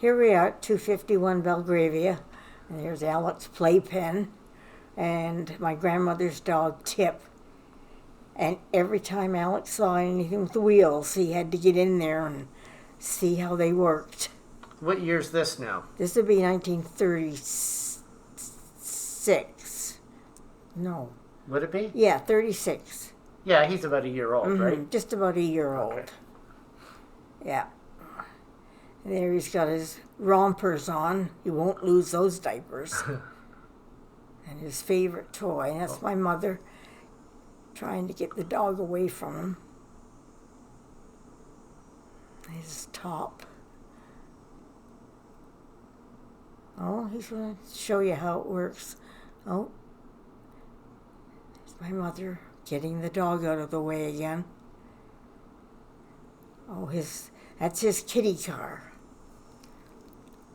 Here we are at 251 Belgravia, and there's Alec's playpen and my grandmother's dog, Tip. And every time Alec saw anything with wheels, he had to get in there and see how they worked. What year's this now? This would be 1936. No. Would it be? Yeah, 36. Yeah, he's about a year old, right? Just about a year old. Okay. Yeah. And there he's got his rompers on. He won't lose those diapers. And his favorite toy. And that's my mother trying to get the dog away from him. His top. Oh, he's going to show you how it works. Oh. There's my mother getting the dog out of the way again. Oh, that's his kitty car.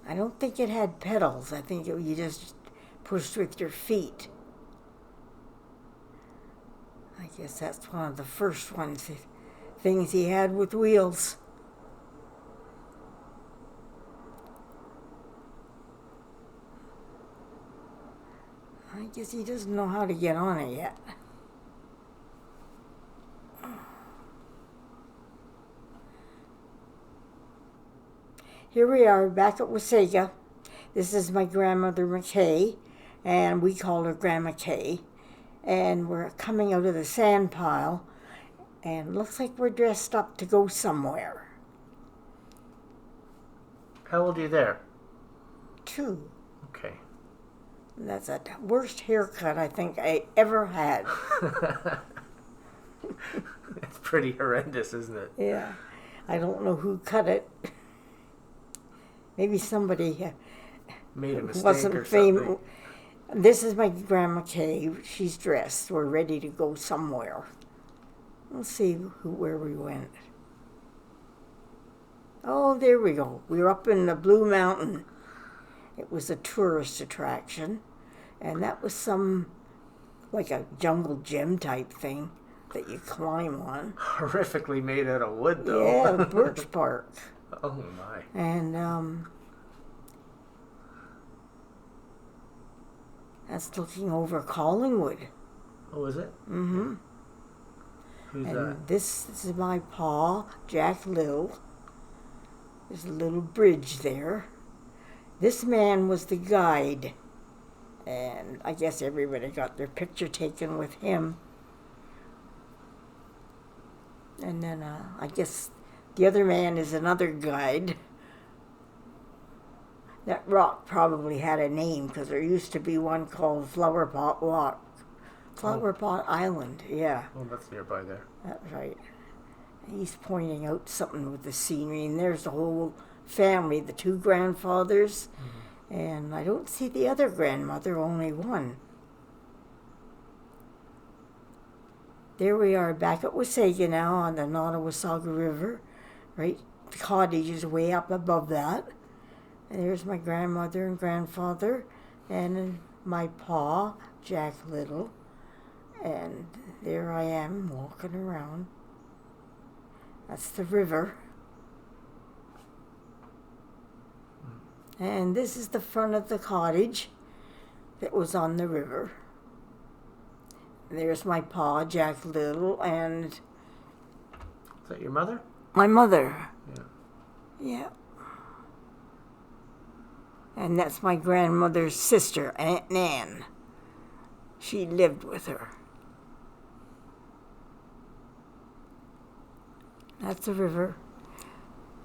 I don't think it had pedals. I think you just pushed with your feet. I guess that's one of the first things he had with wheels. I guess he doesn't know how to get on it yet. Here we are back at Wasaga. This is my grandmother Mackay, and we call her Grandma Kay. And we're coming out of the sand pile, and looks like we're dressed up to go somewhere. How old are you there? 2. Okay. That's the worst haircut I think I ever had. It's pretty horrendous, isn't it? Yeah. I don't know who cut it. Maybe somebody Made a mistake wasn't or famous. something. This is my Grandma Kay. She's dressed. We're ready to go somewhere. We'll see where we went. Oh, there we go. We were up in the Blue Mountain. It was a tourist attraction, and that was like a jungle gym type thing that you climb on. Horrifically made out of wood, though. Yeah, birch bark. Oh, my. And that's looking over Collingwood. Oh, is it? Mm-hmm. Who's And that? this is my pa, Jack Little. There's a little bridge there. This man was the guide, and I guess everybody got their picture taken with him. And then I guess the other man is another guide. That rock probably had a name because there used to be one called Flower Pot Rock. Flower Pot Island, yeah. Oh, that's nearby there. That's right. He's pointing out something with the scenery, and there's the whole family, the 2 grandfathers, and I don't see the other grandmother, only one. There we are back at Wasaga now on the Nottawasaga River, right? The cottage is way up above that. And there's my grandmother and grandfather, and my pa, Jack Little, and there I am walking around. That's the river. And this is the front of the cottage that was on the river. There's my pa, Jack Little, and... Is that your mother? my mother. Yeah. Yeah. And that's my grandmother's sister, Aunt Nan. She lived with her. That's the river.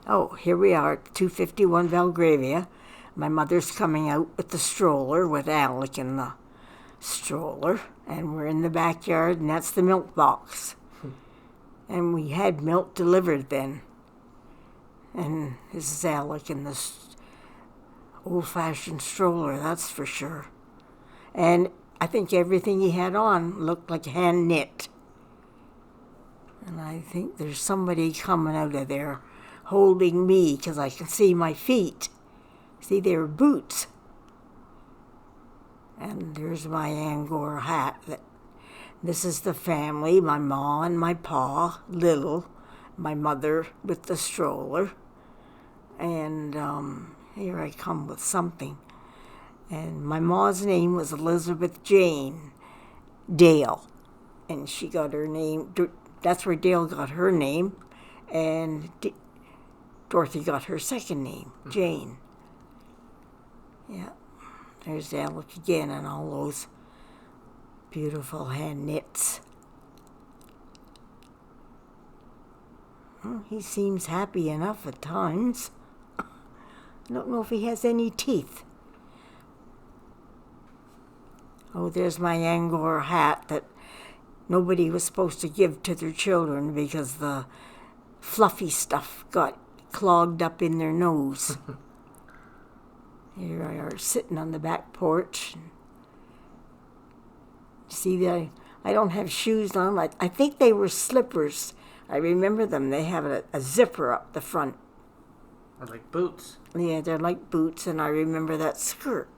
Oh, here we are, 251 Belgravia. My mother's coming out with the stroller, with Alec in the stroller. And we're in the backyard, and that's the milk box. And we had milk delivered then. And this is Alec in this old-fashioned stroller, that's for sure. And I think everything he had on looked like hand knit. And I think there's somebody coming out of there holding me because I can see my feet. See, they're boots. And there's my Angora hat. This is the family, my ma and my pa, Little, my mother with the stroller. And Here I come with something. And my ma's name was Elizabeth Jane Dale. And she got her name, that's where Dale got her name. And Dorothy got her second name, Jane. Yeah, there's Alec again and all those beautiful hand knits. Well, he seems happy enough at times. I don't know if he has any teeth. Oh, there's my Angora hat that nobody was supposed to give to their children because the fluffy stuff got clogged up in their nose. Here I are sitting on the back porch. See that I don't have shoes on. I think they were slippers. I remember them. They have a zipper up the front. Or like boots. Yeah, they're like boots, and I remember that skirt.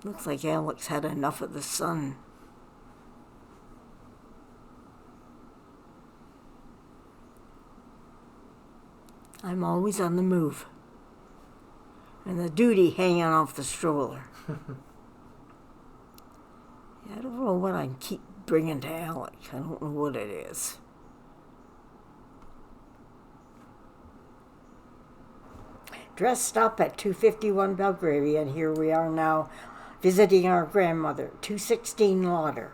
Looks like Alex had enough of the sun. I'm always on the move. And the duty hanging off the stroller. I don't know what I keep bringing to Alex. I don't know what it is. Dressed up at 251 Belgravia, and here we are now visiting our grandmother, 216 Lauder.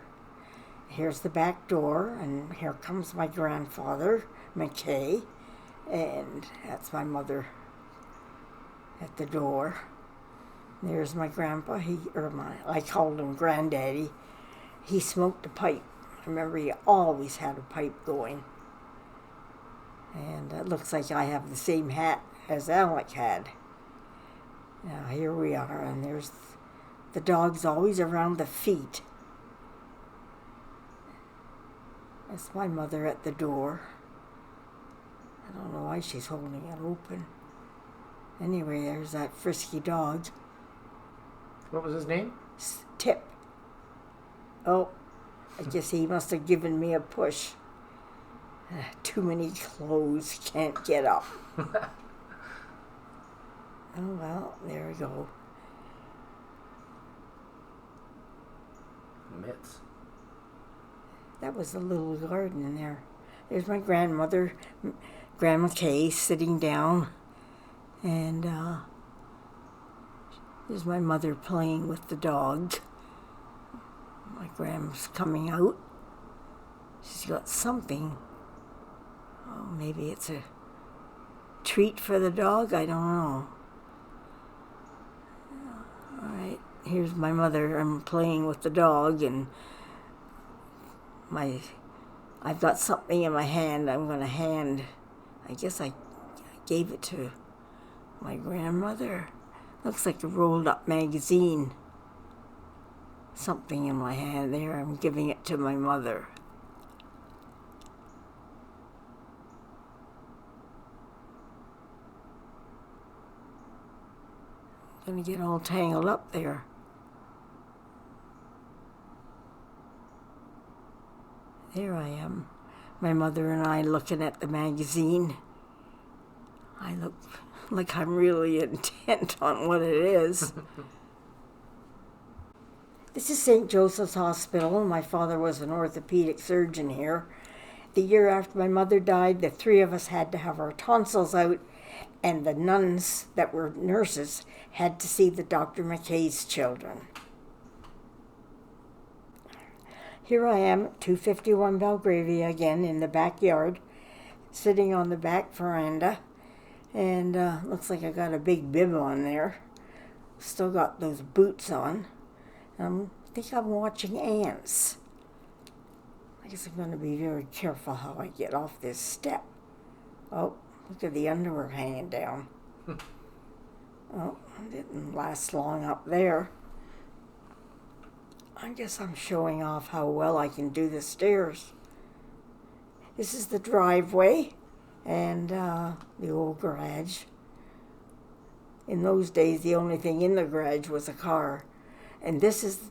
Here's the back door, and here comes my grandfather, Mackay, and that's my mother at the door. There's my grandpa. I called him Granddaddy. He smoked a pipe. I remember he always had a pipe going. And it looks like I have the same hat as Alec had. Now here we are, and there's the dog's always around the feet. That's my mother at the door. I don't know why she's holding it open. Anyway, there's that frisky dog. What was his name? Tip. Oh, I guess he must have given me a push. Too many clothes, can't get up. Oh, well, there we go. Mitts. That was a little garden in there. There's my grandmother, Grandma Kay, sitting down. And there's my mother playing with the dog. My grandma's coming out. She's got something. Oh, maybe it's a treat for the dog. I don't know. All right, here's my mother. I'm playing with the dog, and I've got something in my hand. I'm going to hand. I guess I gave it to my grandmother. Looks like a rolled up magazine. Something in my hand there. I'm giving it to my mother. I'm going to get all tangled up there. There I am. My mother and I looking at the magazine. I look like I'm really intent on what it is. This is St. Joseph's Hospital. My father was an orthopedic surgeon here. The year after my mother died, the three of us had to have our tonsils out, and the nuns that were nurses had to see the Dr. Mackay's children. Here I am at 251 Belgravia again in the backyard, sitting on the back veranda, and looks like I got a big bib on there. Still got those boots on. I think I'm watching ants. I guess I'm going to be very careful how I get off this step. Oh, look at the underwear hanging down. Oh, it didn't last long up there. I guess I'm showing off how well I can do the stairs. This is the driveway and the old garage. In those days, the only thing in the garage was a car. And this is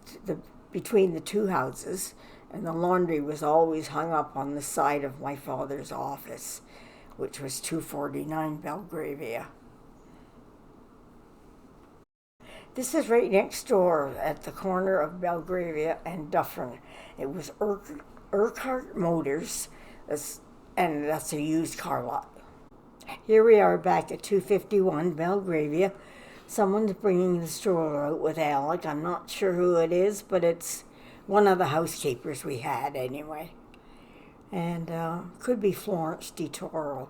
between the two houses, and the laundry was always hung up on the side of my father's office, which was 249 Belgravia. This is right next door at the corner of Belgravia and Dufferin. It was Urquhart Motors, and that's a used car lot. Here we are back at 251 Belgravia. Someone's bringing the stroller out with Alec. I'm not sure who it is, but it's one of the housekeepers we had anyway. And could be Florence DiToro.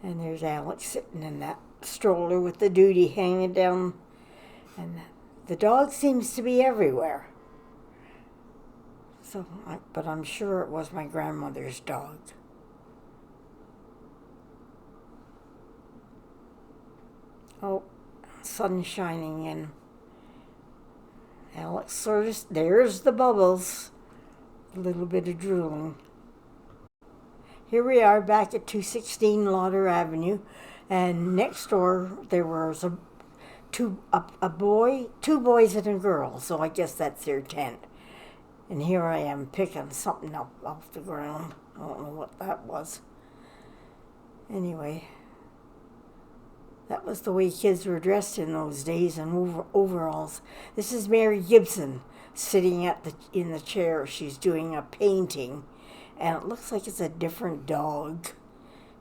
And there's Alec sitting in that stroller with the duty hanging down. And the dog seems to be everywhere. But I'm sure it was my grandmother's dog. Oh, sun shining in. Alex sort of, there's the bubbles. A little bit of drooling. Here we are back at 216 Lauder Avenue, and next door there was two boys and a girl, so I guess that's their tent. And here I am picking something up off the ground. I don't know what that was. Anyway, that was the way kids were dressed in those days, in overalls. This is Mary Gibson sitting in the chair. She's doing a painting, and it looks like it's a different dog.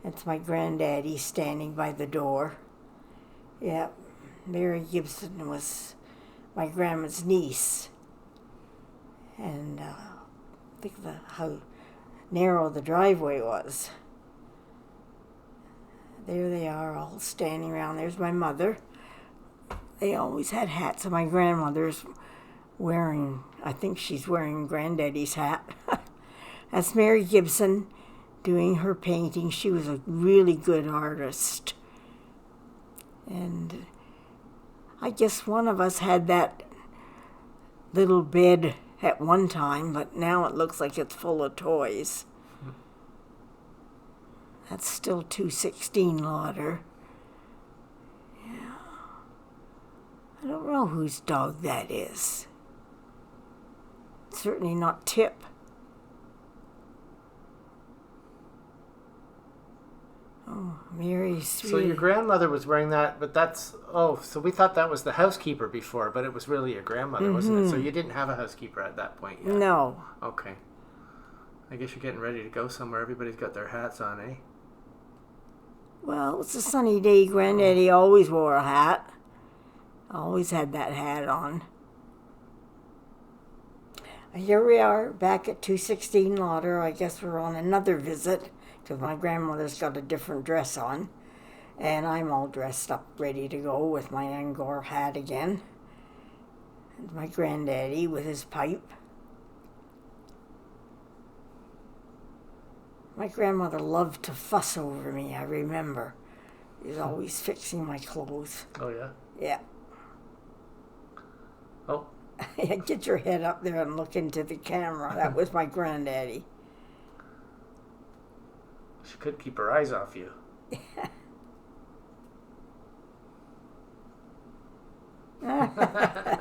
It's my granddaddy standing by the door. Yeah, Mary Gibson was my grandma's niece. And think of how narrow the driveway was. There they are, all standing around. There's my mother. They always had hats, and my grandmother's wearing, I think she's wearing Granddaddy's hat. That's Mary Gibson doing her painting. She was a really good artist. And I guess one of us had that little bed at one time, but now it looks like it's full of toys. That's still 216 Lauder. Yeah. I don't know whose dog that is. Certainly not Tip. Oh, Mary's sweet. So your grandmother was wearing that, but so we thought that was the housekeeper before, but it was really your grandmother, wasn't it? So you didn't have a housekeeper at that point yet? No. Okay. I guess you're getting ready to go somewhere. Everybody's got their hats on, eh? Well, it's a sunny day. Granddaddy always wore a hat. Always had that hat on. Here we are back at 216 Lauder. I guess we're on another visit, because my grandmother's got a different dress on. And I'm all dressed up, ready to go with my Angora hat again. And my granddaddy with his pipe. My grandmother loved to fuss over me, I remember. She was always fixing my clothes. Oh, yeah? Yeah. Oh. Get your head up there and look into the camera. That was my granddaddy. She could keep her eyes off you. I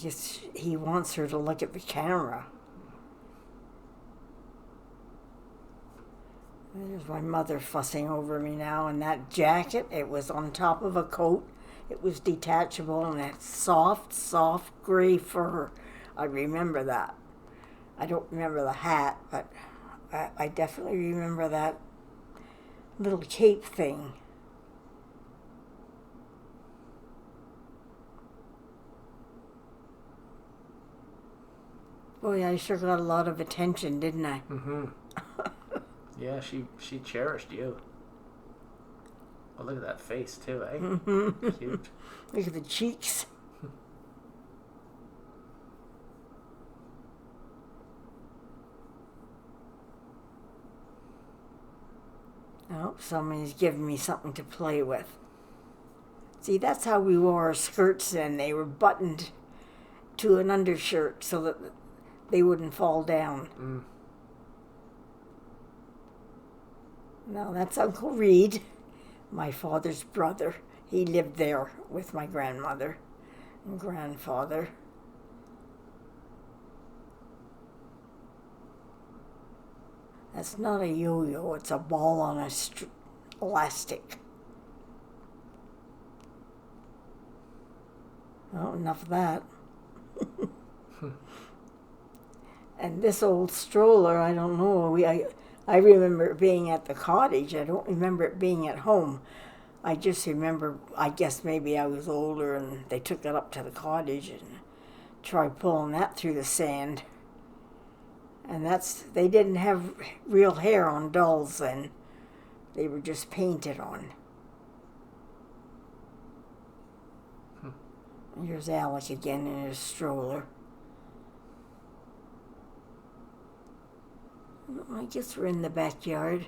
guess he wants her to look at the camera. There's my mother fussing over me now, and that jacket, it was on top of a coat. It was detachable, and that soft gray fur. I remember that. I don't remember the hat, but I definitely remember that little cape thing. Boy, I sure got a lot of attention, didn't I? Mm-hmm. Yeah, she cherished you. Oh, look at that face, too, eh? Mm-hmm. Cute. Look at the cheeks. Oh, somebody's giving me something to play with. See, that's how we wore our skirts then. They were buttoned to an undershirt so that they wouldn't fall down. Mm. Now, that's Uncle Reed, my father's brother. He lived there with my grandmother and grandfather. That's not a yo-yo. It's a ball on a elastic. Well, enough of that. And this old stroller, I don't know. I remember it being at the cottage. I don't remember it being at home. I just remember, I guess maybe I was older and they took it up to the cottage and tried pulling that through the sand. And they didn't have real hair on dolls then. They were just painted on. Here's Alec again in his stroller. I guess we're in the backyard.